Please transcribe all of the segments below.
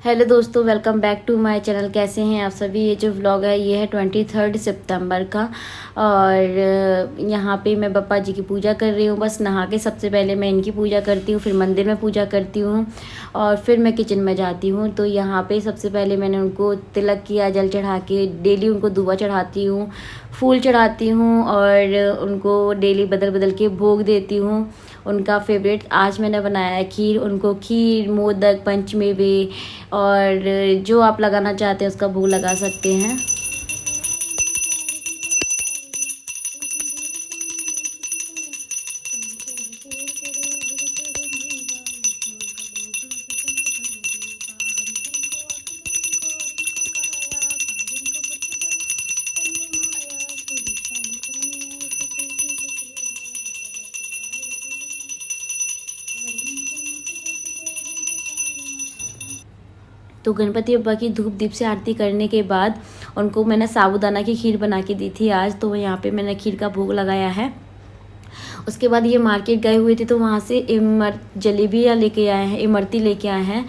Hello दोस्तों, welcome back to my channel. कैसे हैं आप सभी। ये जो व्लॉग है ये है 23 सितंबर का। और यहाँ पे मैं बप्पा जी की पूजा कर रही हूँ। बस नहा के सबसे पहले मैं इनकी पूजा करती हूँ, फिर मंदिर में पूजा करती हूँ और फिर मैं किचन में जाती हूँ। तो यहाँ पे सबसे पहले मैंने उनको तिलक किया, जल चढ़ा के डेली उनको दुआ चढ़ाती हूँ, फूल चढ़ाती हूँ और उनको डेली बदल बदल के भोग देती हूँ। उनका फेवरेट आज मैंने बनाया है खीर। उनको खीर, मोदक, पंचमेवे और जो आप लगाना चाहते हैं उसका भोग लगा सकते हैं। तो गणपति बप्पा की धूप दीप से आरती करने के बाद उनको मैंने साबूदाना की खीर बना के दी थी आज। तो यहाँ पे मैंने खीर का भोग लगाया है। उसके बाद ये मार्केट गए हुए थे तो वहाँ से जलेबियाँ लेके आए हैं, इमरती लेके आए हैं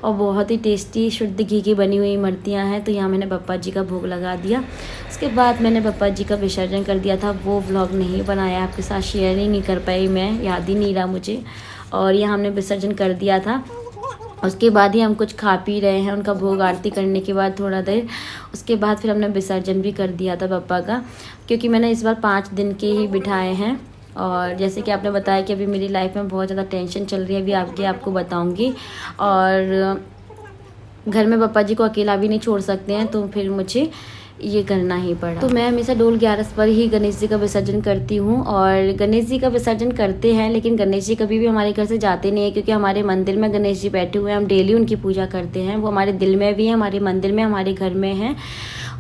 और बहुत ही टेस्टी शुद्ध घी की बनी हुई इमरतियाँ हैं। तो यहाँ मैंने बप्पा जी का भोग लगा दिया। उसके बाद मैंने बप्पा जी का विसर्जन कर दिया था। वो व्लॉग नहीं बनाया, आपके साथ शेयर ही नहीं कर पाई मैं, याद ही नहीं रहा मुझे। और यहाँ हमने विसर्जन कर दिया था। उसके बाद ही हम कुछ खा पी रहे हैं। उनका भोग आरती करने के बाद थोड़ा देर उसके बाद फिर हमने विसर्जन भी कर दिया था बप्पा का, क्योंकि मैंने इस बार 5 दिन के ही बिठाए हैं। और जैसे कि आपने बताया कि अभी मेरी लाइफ में बहुत ज़्यादा टेंशन चल रही है, अभी आगे आपको बताऊंगी। और घर में बप्पा जी को अकेला भी नहीं छोड़ सकते हैं, तो फिर मुझे ये करना ही पड़ा। तो मैं हमेशा डोल 11 पर ही गणेश जी का विसर्जन करती हूँ। और गणेश जी का विसर्जन करते हैं, लेकिन गणेश जी कभी भी हमारे घर से जाते नहीं है, क्योंकि हमारे मंदिर में गणेश जी बैठे हुए हैं। हम डेली उनकी पूजा करते हैं। वो हमारे दिल में भी है, हमारे मंदिर में, हमारे घर में है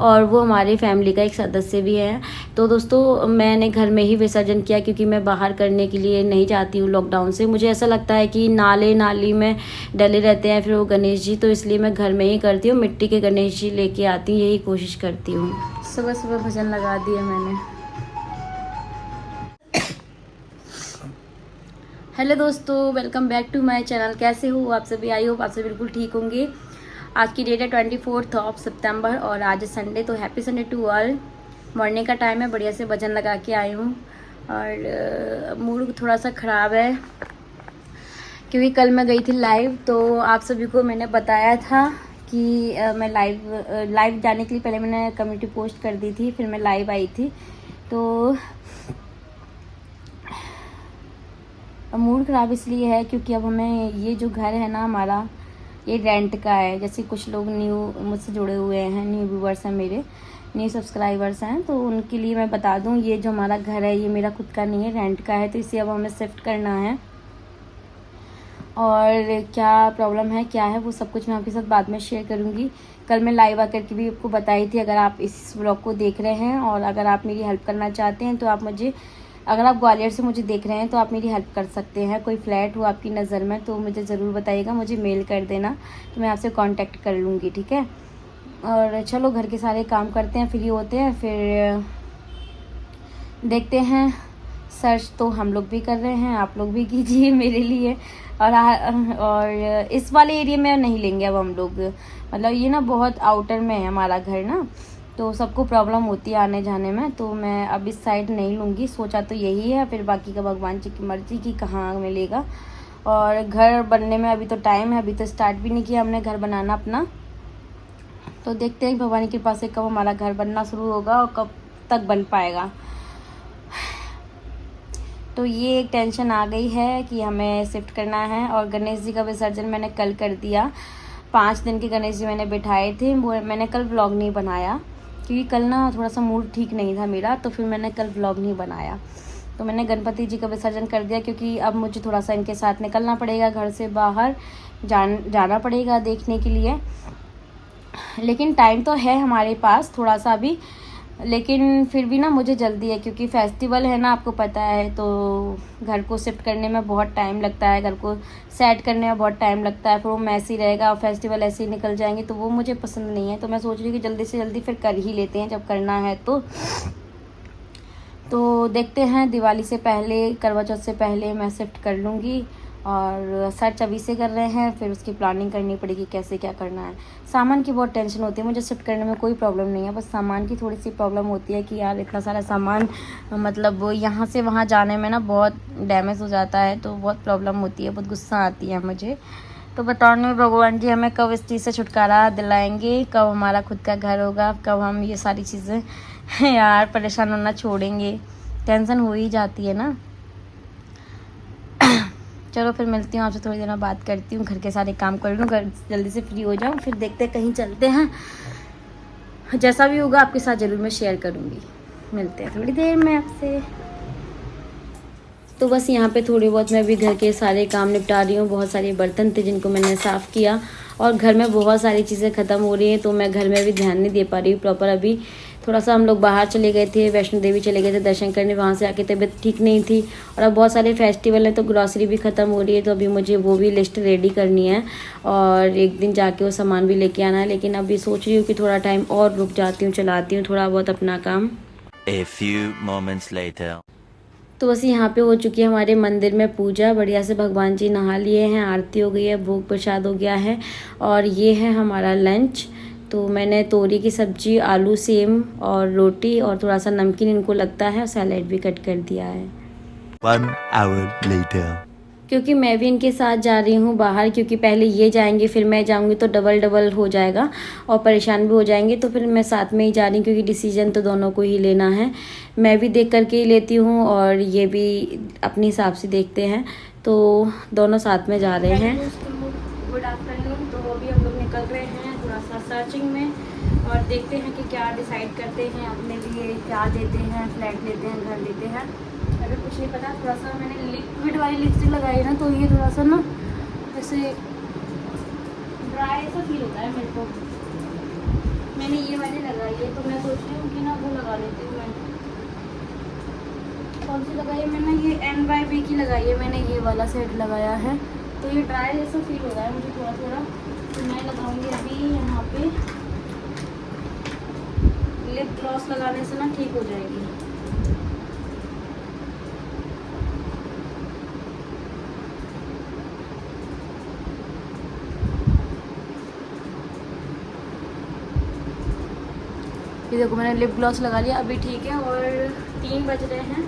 और वो हमारे फैमिली का एक सदस्य भी है। तो दोस्तों मैंने घर में ही विसर्जन किया, क्योंकि मैं बाहर करने के लिए नहीं जाती हूँ लॉकडाउन से। मुझे ऐसा लगता है कि नाले नाली में डले रहते हैं फिर वो गणेश जी, तो इसलिए मैं घर में ही करती हूँ। मिट्टी के गणेश जी लेके आती हूँ, यही कोशिश करती हूँ। सुबह सुबह भजन लगा दिया मैंने। हेलो दोस्तों, welcome back to my channel. कैसे हो आप सभी। आई होप आप सभी बिल्कुल ठीक होंगे। आज की डेट है 24 सितंबर और आज है संडे। तो happy Sunday to all. Morning का टाइम है, बढ़िया से भजन लगा के आई हूँ। और मूड थोड़ा सा ख़राब है, क्योंकि कल मैं गई थी लाइव। तो आप सभी को मैंने बताया था कि मैं लाइव जाने के लिए पहले मैंने कम्युनिटी पोस्ट कर दी थी, फिर मैं लाइव आई थी। तो मूड ख़राब इसलिए है क्योंकि अब हमें ये जो घर है ना हमारा, ये रेंट का है। जैसे कुछ लोग न्यू मुझसे जुड़े हुए हैं, न्यू व्यूवर्स हैं, मेरे न्यू सब्सक्राइबर्स हैं, तो उनके लिए मैं बता दूं, ये जो हमारा घर है ये मेरा खुद का नहीं है, रेंट का है। तो इसे अब हमें शिफ्ट करना है। और क्या प्रॉब्लम है, क्या है, वो सब कुछ मैं आपके साथ बाद में शेयर करूँगी। कल मैं लाइव आकर के भी आपको बताई थी। अगर आप इस व्लॉग को देख रहे हैं और अगर आप मेरी हेल्प करना चाहते हैं तो आप मुझे, अगर आप ग्वालियर से मुझे देख रहे हैं तो आप मेरी हेल्प कर सकते हैं। कोई फ्लैट हो आपकी नज़र में तो मुझे ज़रूर बताइएगा, मुझे मेल कर देना, तो मैं आपसे कांटेक्ट कर लूँगी, ठीक है। और चलो घर के सारे काम करते हैं, फ्री होते हैं, फिर देखते हैं। सर्च तो हम लोग भी कर रहे हैं, आप लोग भी कीजिए मेरे लिए। और इस वाले एरिया में नहीं लेंगे अब हम लोग, मतलब ये ना बहुत आउटर में है हमारा घर ना, तो सबको प्रॉब्लम होती है आने जाने में। तो मैं अब इस साइड नहीं लूँगी, सोचा तो यही है, फिर बाकी का भगवान जी की मर्ज़ी की कहाँ मिलेगा। और घर बनने में अभी तो टाइम है, अभी तो स्टार्ट भी नहीं किया हमने घर बनाना अपना। तो देखते हैं भगवान की कृपा से कब हमारा घर बनना शुरू होगा और कब तक बन पाएगा। तो ये एक टेंशन आ गई है कि हमें शिफ्ट करना है। और गणेश जी का विसर्जन मैंने कल कर दिया। 5 दिन के गणेश जी मैंने बिठाए थे। वो मैंने कल व्लॉग नहीं बनाया, क्योंकि कल ना थोड़ा सा मूड ठीक नहीं था मेरा, तो फिर मैंने कल व्लॉग नहीं बनाया। तो मैंने गणपति जी का विसर्जन कर दिया, क्योंकि अब मुझे थोड़ा सा इनके साथ निकलना पड़ेगा, घर से बाहर जाना पड़ेगा देखने के लिए। लेकिन टाइम तो है हमारे पास थोड़ा सा भी, लेकिन फिर भी ना मुझे जल्दी है, क्योंकि फेस्टिवल है ना, आपको पता है। तो घर को शिफ्ट करने में बहुत टाइम लगता है, घर को सेट करने में बहुत टाइम लगता है, फिर वो मैसी रहेगा और फेस्टिवल ऐसे ही निकल जाएंगे, तो वो मुझे पसंद नहीं है। तो मैं सोच रही हूँ कि जल्दी से जल्दी फिर कर ही लेते हैं जब करना है। तो देखते हैं, दिवाली से पहले, करवा चौथ से पहले मैं शिफ्ट कर लूँगी। और सर्च अभी से कर रहे हैं, फिर उसकी प्लानिंग करनी पड़ेगी कैसे क्या करना है। सामान की बहुत टेंशन होती है, मुझे शिफ्ट करने में कोई प्रॉब्लम नहीं है, बस सामान की थोड़ी सी प्रॉब्लम होती है कि यार इतना सारा सामान मतलब यहाँ से वहाँ जाने में ना बहुत डैमेज हो जाता है, तो बहुत प्रॉब्लम होती है, बहुत गुस्सा आती है मुझे। तो बताओ नहीं भगवान जी हमें कब इस चीज़ से छुटकारा दिलाएंगे, कब हमारा खुद का घर होगा, कब हम ये सारी चीज़ें यार परेशान होना छोड़ेंगे। टेंशन हो ही जाती है ना। चलो फिर मिलती हूँ आपसे थोड़ी देर में, बात करती हूँ, घर के सारे काम कर लूँ, घर जल्दी से फ्री हो जाऊँ, फिर देखते हैं कहीं चलते हैं। जैसा भी होगा आपके साथ ज़रूर मैं शेयर करूँगी। मिलते हैं थोड़ी देर में आपसे। तो बस यहाँ पे थोड़ी बहुत मैं भी घर के सारे काम निपटा रही हूँ। बहुत सारे बर्तन थे जिनको मैंने साफ़ किया, और घर में बहुत सारी चीज़ें ख़त्म हो रही हैं, तो मैं घर में भी ध्यान नहीं दे पा रही हूँ प्रॉपर। अभी थोड़ा सा हम लोग बाहर चले गए थे, वैष्णो देवी चले गए थे दर्शन करने, वहाँ से आके तबीयत ठीक नहीं थी, और अब बहुत सारे फेस्टिवल हैं तो ग्रॉसरी भी ख़त्म हो रही है, तो अभी मुझे वो भी लिस्ट रेडी करनी है और एक दिन जाके वो सामान भी लेके आना है। लेकिन अभी सोच रही हूँ कि थोड़ा टाइम और रुक जाती हूँ, चलाती हूँ थोड़ा बहुत अपना काम। A few moments later. तो बस यहाँ पे हो चुकी है हमारे मंदिर में पूजा, बढ़िया से भगवान जी नहा लिए हैं, आरती हो गई है, भोग प्रसाद हो गया है, और ये है हमारा लंच। तो मैंने तोरी की सब्जी, आलू, सेम और रोटी और थोड़ा सा नमकीन इनको लगता है, सैलेड भी कट कर दिया है। 1 hour later. क्योंकि मैं भी इनके साथ जा रही हूँ बाहर, क्योंकि पहले ये जाएंगे फिर मैं जाऊँगी तो डबल हो जाएगा और परेशान भी हो जाएंगे, तो फिर मैं साथ में ही जा रही हूँ, क्योंकि डिसीजन तो दोनों को ही लेना है। मैं भी देख करके ही लेती हूँ और ये भी अपने हिसाब से देखते हैं, तो दोनों साथ में जा रहे हैं। Good afternoon. तो अभी हम लोग निकल रहे हैं थोड़ा सा सर्चिंग में, और देखते हैं कि क्या डिसाइड करते हैं अपने लिए, क्या लेते हैं, फ्लैट लेते हैं, घर लेते हैं, अभी कुछ नहीं पता। थोड़ा सा मैंने लिक्विड वाली लिपस्टिक लगाई है ना, तो ये थोड़ा सा ना ऐसे ड्राई सा फील होता है मेरे को। मैंने ये वाली लगाई है, तो मैं सोच रही हूँ कि ना वो लगा लेती हूँ मैं। कौन सी लगाई है मैंने? ये NYB की लगाई है मैंने, ये वाला सेट लगाया है, तो ये ड्राई जैसा फील हो रहा है मुझे थोड़ा थोड़ा, तो मैं लगाऊंगी अभी यहाँ पे। लिप ग्लॉस लगाने से ना ठीक हो जाएगी। ये देखो मैंने लिप ग्लॉस लगा लिया, अभी ठीक है। और 3 बज रहे हैं,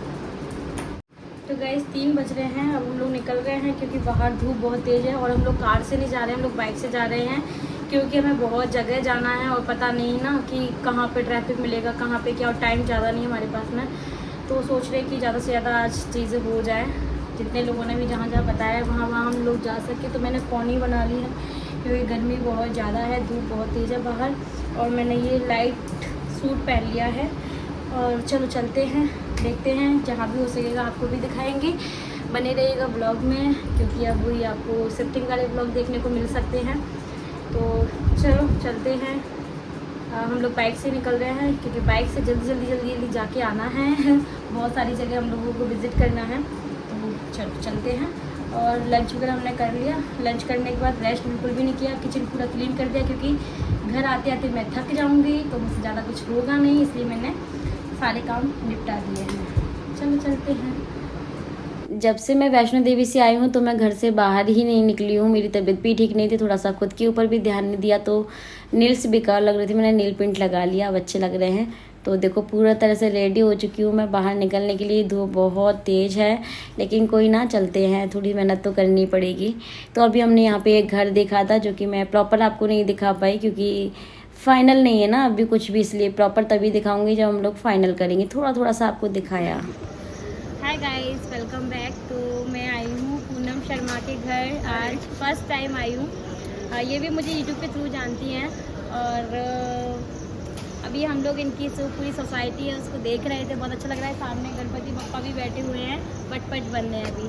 तो गाइस 3 बज रहे हैं, अब हम लोग निकल रहे हैं, क्योंकि बाहर धूप बहुत तेज़ है, और हम लोग कार से नहीं जा रहे हैं, हम लोग बाइक से जा रहे हैं, क्योंकि हमें बहुत जगह जाना है और पता नहीं ना कि कहाँ पे ट्रैफिक मिलेगा, कहाँ पे क्या, और टाइम ज़्यादा नहीं है हमारे पास में, तो सोच रहे हैं कि ज़्यादा से ज़्यादा आज चीज़ें हो जाए। जितने लोगों ने भी जहाँ जहाँ बताया वहाँ हम लोग जा सके। तो मैंने पौनी बना ली है, क्योंकि गर्मी बहुत ज़्यादा है, धूप बहुत तेज़ है बाहर, और मैंने ये लाइट सूट पहन लिया है। और चलो चलते हैं, देखते हैं, जहाँ भी हो सकेगा आपको भी दिखाएंगे, बने रहिएगा ब्लॉग में, क्योंकि अब वही आपको शिफ्टिंग वाले ब्लॉग देखने को मिल सकते हैं। तो चलो चलते हैं। हम लोग बाइक से निकल रहे हैं, क्योंकि बाइक से जल्दी जाके आना है बहुत सारी जगह हम लोगों को विज़िट करना है, तो चलो चलते हैं। और लंच वगैरह हमने कर लिया, लंच करने के बाद रेस्ट बिल्कुल भी नहीं किया, किचन पूरा क्लीन कर दिया, क्योंकि घर आते आते मैं थक जाऊंगी, तो मुझसे ज़्यादा कुछ होगा नहीं, इसलिए मैंने सारे काम निपटा दिए हैं। चलो चलते हैं। जब से मैं वैष्णो देवी से आई हूँ तो मैं घर से बाहर ही नहीं निकली हूँ, मेरी तबीयत भी ठीक नहीं थी, थोड़ा सा खुद के ऊपर भी ध्यान नहीं दिया, तो नील्स बेकार लग रही थी, मैंने नील पेंट लगा लिया, अब अच्छे लग रहे हैं। तो देखो पूरा तरह से रेडी हो चुकी हूँ मैं बाहर निकलने के लिए। धूप बहुत तेज़ है, लेकिन कोई ना, चलते हैं, थोड़ी मेहनत तो करनी पड़ेगी। तो अभी हमने यहाँ पे एक घर देखा था, जो कि मैं प्रॉपर आपको नहीं दिखा पाई, क्योंकि फाइनल नहीं है ना अभी कुछ भी, इसलिए प्रॉपर तभी दिखाऊंगी जब हम लोग फाइनल करेंगे। थोड़ा सा आपको दिखाया। Hi guys, welcome back. तो मैं आई हूँ पूनम शर्मा के घर, आज फर्स्ट टाइम आई हूँ। ये भी मुझे यूट्यूब के थ्रू जानती हैं, और अभी हम लोग इनकी पूरी सोसाइटी है उसको देख रहे थे, बहुत अच्छा लग रहा है। सामने गणपति बप्पा भी बैठे हुए हैं, पट बन रहे हैं अभी,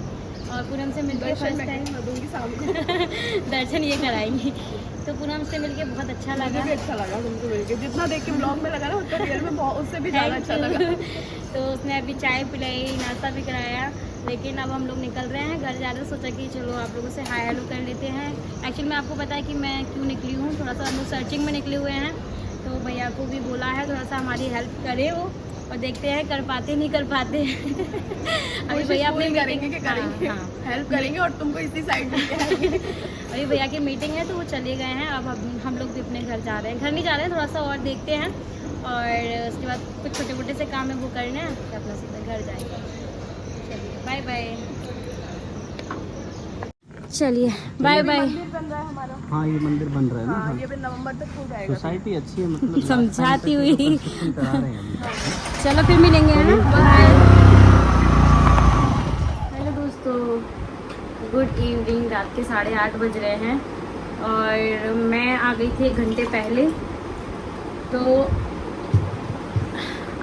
और पूनम से मिलकर फर्स्ट टाइम दूँगी सामने दर्शन ये कराएंगी। तो पूनम से मिलके बहुत अच्छा लगा, अच्छा लगा तुमसे मिलके, जितना देख के ब्लॉग में लगा ना उतना रियल में उससे भी ज़्यादा अच्छा लगा। तो उसने अभी चाय पिलाई, नाश्ता भी कराया, लेकिन अब हम लोग निकल रहे हैं घर जा रहे हैं। सोचा कि चलो आप लोगों से हाय हेलो कर लेते हैं। एक्चुअली मैं आपको पता है कि मैं क्यों निकली हूँ, थोड़ा सा हम लोग सर्चिंग में निकले हुए हैं, तो भैया को भी बोला है थोड़ा सा हमारी हेल्प करे वो, और देखते हैं कर पाते नहीं कर पाते। अभी भैया अपनी करेंगे कि करेंगे, हेल्प करेंगे और तुमको इसी साइड में। अभी भैया की मीटिंग है तो वो चले गए हैं। अब हम लोग भी अपने घर जा रहे हैं, घर नहीं जा रहे हैं, थोड़ा सा और देखते हैं और उसके बाद कुछ छोटे मोटे से काम है वो करने हैं, फिर अपना सीधा घर जाएंगे। चलिए बाय बाय। चलिए बाय बाय। मंदिर बन रहा है हमारा। हाँ ये मंदिर बन रहा है ना। हाँ, ये भी नवंबर तक हो जाएगा। सोसाइटी अच्छी है, मतलब समझाती हुई। करा रहे हैं। चलो फिर मिलेंगे, है ना। बाय। हेलो दोस्तों, गुड इवनिंग। रात के 8:30 बज रहे हैं और मैं आ गई थी 1 घंटे पहले। तो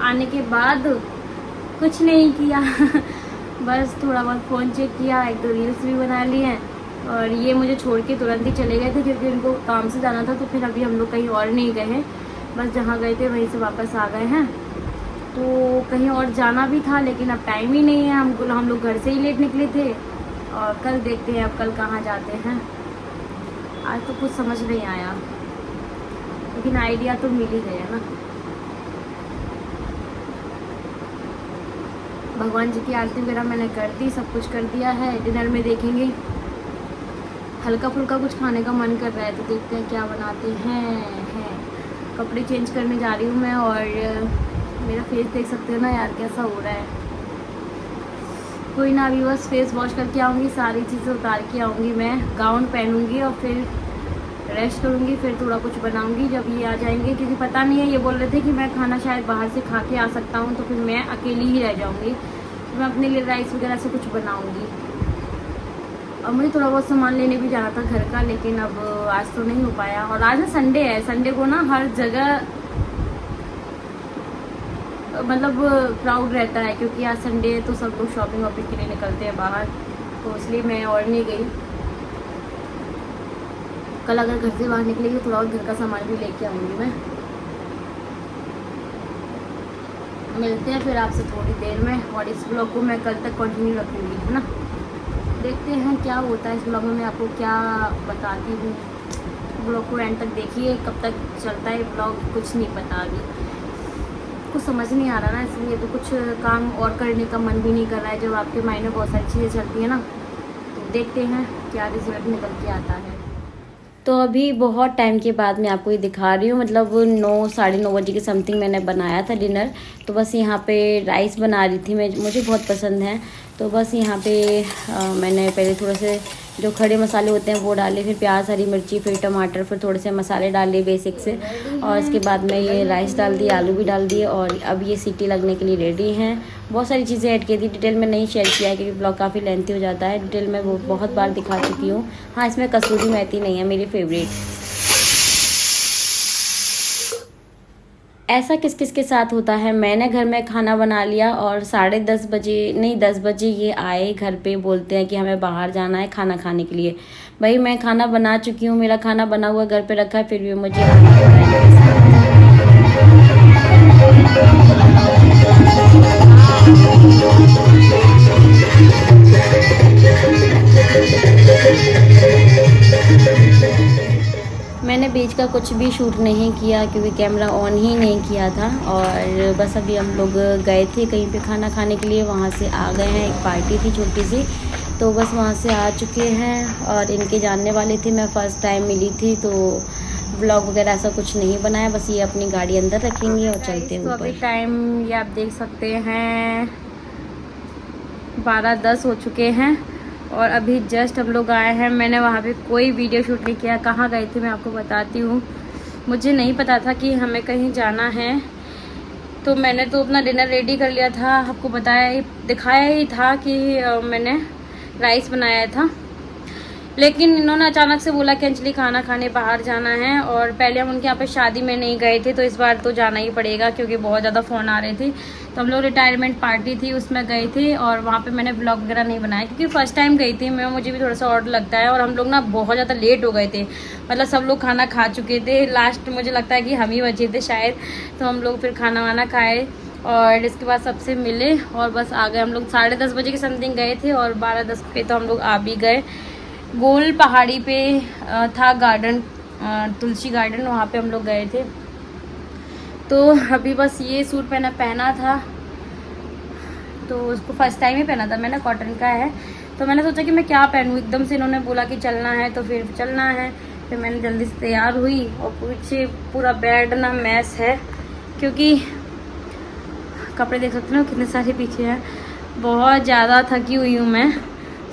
आने के बाद कुछ नहीं किया बस थोड़ा बहुत फ़ोन चेक किया, 1-2 रील्स भी बना लिए हैं और ये मुझे छोड़ के तुरंत ही चले गए थे क्योंकि उनको काम से जाना था। तो फिर अभी हम लोग कहीं और नहीं गए हैं, बस जहाँ गए थे वहीं से वापस आ गए हैं। तो कहीं और जाना भी था लेकिन अब टाइम ही नहीं है, हम लोग घर से ही लेट निकले थे और कल देखते हैं अब कल कहाँ जाते हैं। आज तो कुछ समझ नहीं आया लेकिन आइडिया तो मिल ही गया ना। भगवान जी की आरती वगैरह मैंने कर दी, सब कुछ कर दिया है। डिनर में देखेंगे, हल्का फुल्का कुछ खाने का मन कर रहा है तो देखते हैं क्या बनाते हैं। कपड़े चेंज करने जा रही हूँ मैं और मेरा फेस देख सकते हो ना यार कैसा हो रहा है। कोई ना, अभी बस फेस वॉश करके आऊँगी, सारी चीज़ें उतार के आऊँगी, मैं गाउन पहनूँगी और फिर रेस्ट करूँगी, फिर थोड़ा कुछ बनाऊँगी जब ये आ जाएंगे। क्योंकि पता नहीं है, ये बोल रहे थे कि मैं खाना शायद बाहर से खा के आ सकता हूँ तो फिर मैं अकेली ही रह जाऊँगी। तो मैं अपने लिए राइस वगैरह से कुछ बनाऊँगी। और मुझे थोड़ा बहुत सामान लेने भी जाना था घर का, लेकिन अब आज तो नहीं हो पाया। और आज ना संडे है, संडे को ना हर जगह मतलब क्राउड रहता है क्योंकि आज संडे है तो सब लोग शॉपिंग वॉपिंग के लिए निकलते हैं बाहर, तो इसलिए मैं और नहीं गई। कल अगर घर से बाहर निकलेगी तो थोड़ा और घर का सामान भी लेके आऊँगी मैं। मिलते हैं फिर आपसे थोड़ी देर में और इस ब्लॉग को मैं कल तक कंटिन्यू रखूँगी, है ना। देखते हैं क्या होता है इस ब्लॉग में, मैं आपको क्या बताती हूँ। ब्लॉग को एंड तक देखिए, कब तक चलता है ब्लॉग कुछ नहीं पता, अभी कुछ समझ नहीं आ रहा ना, इसलिए तो कुछ काम और करने का मन भी नहीं कर रहा है। जब आपके माइंड में बहुत सारी चीज़ें चलती हैं ना, तो देखते हैं क्या रिजल्ट निकल के आता है। तो अभी बहुत टाइम के बाद मैं आपको ये दिखा रही हूँ, मतलब 9 साढ़े 9 बजे के समथिंग मैंने बनाया था डिनर। तो बस यहाँ पे राइस बना रही थी मैं, मुझे बहुत पसंद है। तो बस यहाँ पे मैंने पहले थोड़े से जो खड़े मसाले होते हैं वो डाले, फिर प्याज, हरी मिर्ची, फिर टमाटर, फिर थोड़े से मसाले डाले बेसिक से, और इसके बाद में ये राइस डाल दिए, आलू भी डाल दिए और अब ये सीटी लगने के लिए रेडी हैं। बहुत सारी चीज़ें ऐड की थी, डिटेल में नहीं शेयर किया है क्योंकि ब्लॉग काफ़ी लेंथी हो जाता है। डिटेल में वो बहुत बार दिखा चुकी हूँ। हाँ, इसमें कसूरी मेथी नहीं है, मेरी फेवरेट। ऐसा किस किस के साथ होता है। मैंने घर में खाना बना लिया और 10:30 बजे नहीं 10 बजे ये आए घर पे, बोलते हैं कि हमें बाहर जाना है खाना खाने के लिए। भाई मैं खाना बना चुकी हूँ, मेरा खाना बना हुआ घर पे रखा है, फिर भी मुझे आना पड़ा है। मैंने बीच का कुछ भी शूट नहीं किया क्योंकि कैमरा ऑन ही नहीं किया था। और बस अभी हम लोग गए थे कहीं पे खाना खाने के लिए, वहाँ से आ गए हैं। एक पार्टी थी छोटी सी, तो बस वहाँ से आ चुके हैं और इनके जानने वाले थे, मैं फ़र्स्ट टाइम मिली थी तो व्लॉग वगैरह ऐसा कुछ नहीं बनाया। बस ये अपनी गाड़ी अंदर रखेंगे और चलते हैं। तो अभी टाइम ये आप देख सकते हैं 12:10 हो चुके हैं और अभी जस्ट हम लोग आए हैं। मैंने वहाँ पे कोई वीडियो शूट नहीं किया। कहाँ गए थे मैं आपको बताती हूँ। मुझे नहीं पता था कि हमें कहीं जाना है, तो मैंने तो अपना डिनर रेडी कर लिया था। आपको बताया दिखाया ही था कि मैंने राइस बनाया था, लेकिन इन्होंने अचानक से बोला कि अंजलि खाना खाने बाहर जाना है। और पहले हम उनके यहाँ पे शादी में नहीं गए थे, तो इस बार तो जाना ही पड़ेगा क्योंकि बहुत ज़्यादा फ़ोन आ रहे थे। तो हम लोग रिटायरमेंट पार्टी थी उसमें गए थे और वहाँ पे मैंने व्लॉग वगैरह नहीं बनाया क्योंकि फ़र्स्ट टाइम गई थी मैं, मुझे भी थोड़ा सा ऑड लगता है। और हम लोग ना बहुत ज़्यादा लेट हो गए थे, मतलब सब लोग खाना खा चुके थे। लास्ट मुझे लगता है कि हम ही बचे थे शायद। तो हम लोग फिर खाना वाना खाए और इसके बाद सबसे मिले और बस आ गए। हम लोग 10:30 बजे के समथिंग गए थे और 12:10 पे तो हम लोग आ भी गए। गोल पहाड़ी पे था गार्डन, तुलसी गार्डन, वहाँ पे हम लोग गए थे। तो अभी बस ये सूट मैंने पहना था, तो उसको फर्स्ट टाइम ही पहना था मैंने, कॉटन का है। तो मैंने सोचा कि मैं क्या पहनूँ, एकदम से इन्होंने बोला कि चलना है तो फिर चलना है। फिर मैंने जल्दी से तैयार हुई और पीछे पूरा बेड ना मैस है, क्योंकि कपड़े देख सकते हो कितने सारे पीछे हैं। बहुत ज़्यादा थकी हुई हूँ मैं,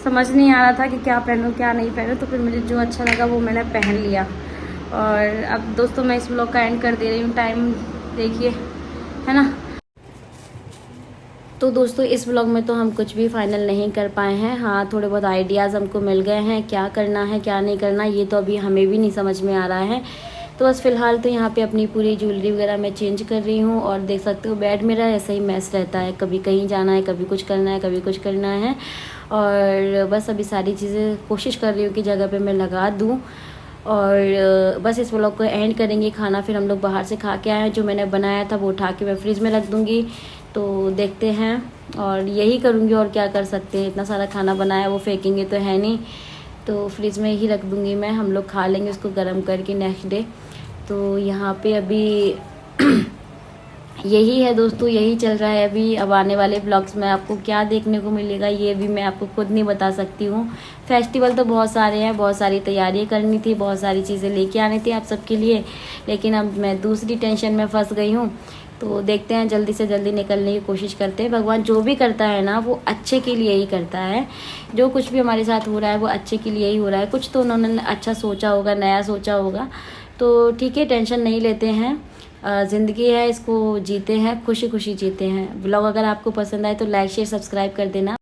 समझ नहीं आ रहा था कि क्या पहनूँ क्या नहीं पहनूँ। तो फिर मुझे जो अच्छा लगा वो मैंने पहन लिया। और अब दोस्तों मैं इस व्लॉग का एंड कर दे रही हूँ, टाइम देखिए, है ना। तो दोस्तों इस व्लॉग में तो हम कुछ भी फाइनल नहीं कर पाए हैं। हाँ, थोड़े बहुत आइडियाज़ हमको मिल गए हैं, क्या करना है क्या नहीं करना ये तो अभी हमें भी नहीं समझ में आ रहा है। तो बस फ़िलहाल तो यहाँ पे अपनी पूरी ज्वेलरी वगैरह मैं चेंज कर रही हूँ। और देख सकते हो बेड मेरा ऐसा ही मैस रहता है, कभी कहीं जाना है, कभी कुछ करना है, कभी कुछ करना है। और बस अभी सारी चीज़ें कोशिश कर रही हूँ कि जगह पे मैं लगा दूँ। और बस इस व्लॉग को एंड करेंगे। खाना फिर हम लोग बाहर से खा के आए हैं, जो मैंने बनाया था वो उठा के मैं फ्रिज में रख दूँगी। तो देखते हैं, और यही करूँगी और क्या कर सकते हैं। इतना सारा खाना बनाया वो फेंकेंगे तो है नहीं, तो फ्रिज में ही रख दूँगी मैं, हम लोग खा लेंगे उसको गर्म करके नेक्स्ट डे। तो यहाँ पे अभी यही है दोस्तों, यही चल रहा है अभी। अब आने वाले ब्लॉग्स में आपको क्या देखने को मिलेगा ये भी मैं आपको खुद नहीं बता सकती हूँ। फेस्टिवल तो बहुत सारे हैं, बहुत सारी तैयारी करनी थी, बहुत सारी चीज़ें लेके आनी थी आप सबके लिए, लेकिन अब मैं दूसरी टेंशन में फंस गई हूँ। तो देखते हैं, जल्दी से जल्दी निकलने की कोशिश करते हैं। भगवान जो भी करता है ना वो अच्छे के लिए ही करता है। जो कुछ भी हमारे साथ हो रहा है वो अच्छे के लिए ही हो रहा है। कुछ तो उन्होंने अच्छा सोचा होगा, नया सोचा होगा। तो ठीक है, टेंशन नहीं लेते हैं, ज़िंदगी है इसको जीते हैं, खुशी खुशी जीते हैं। व्लॉग अगर आपको पसंद आए तो लाइक शेयर सब्सक्राइब कर देना।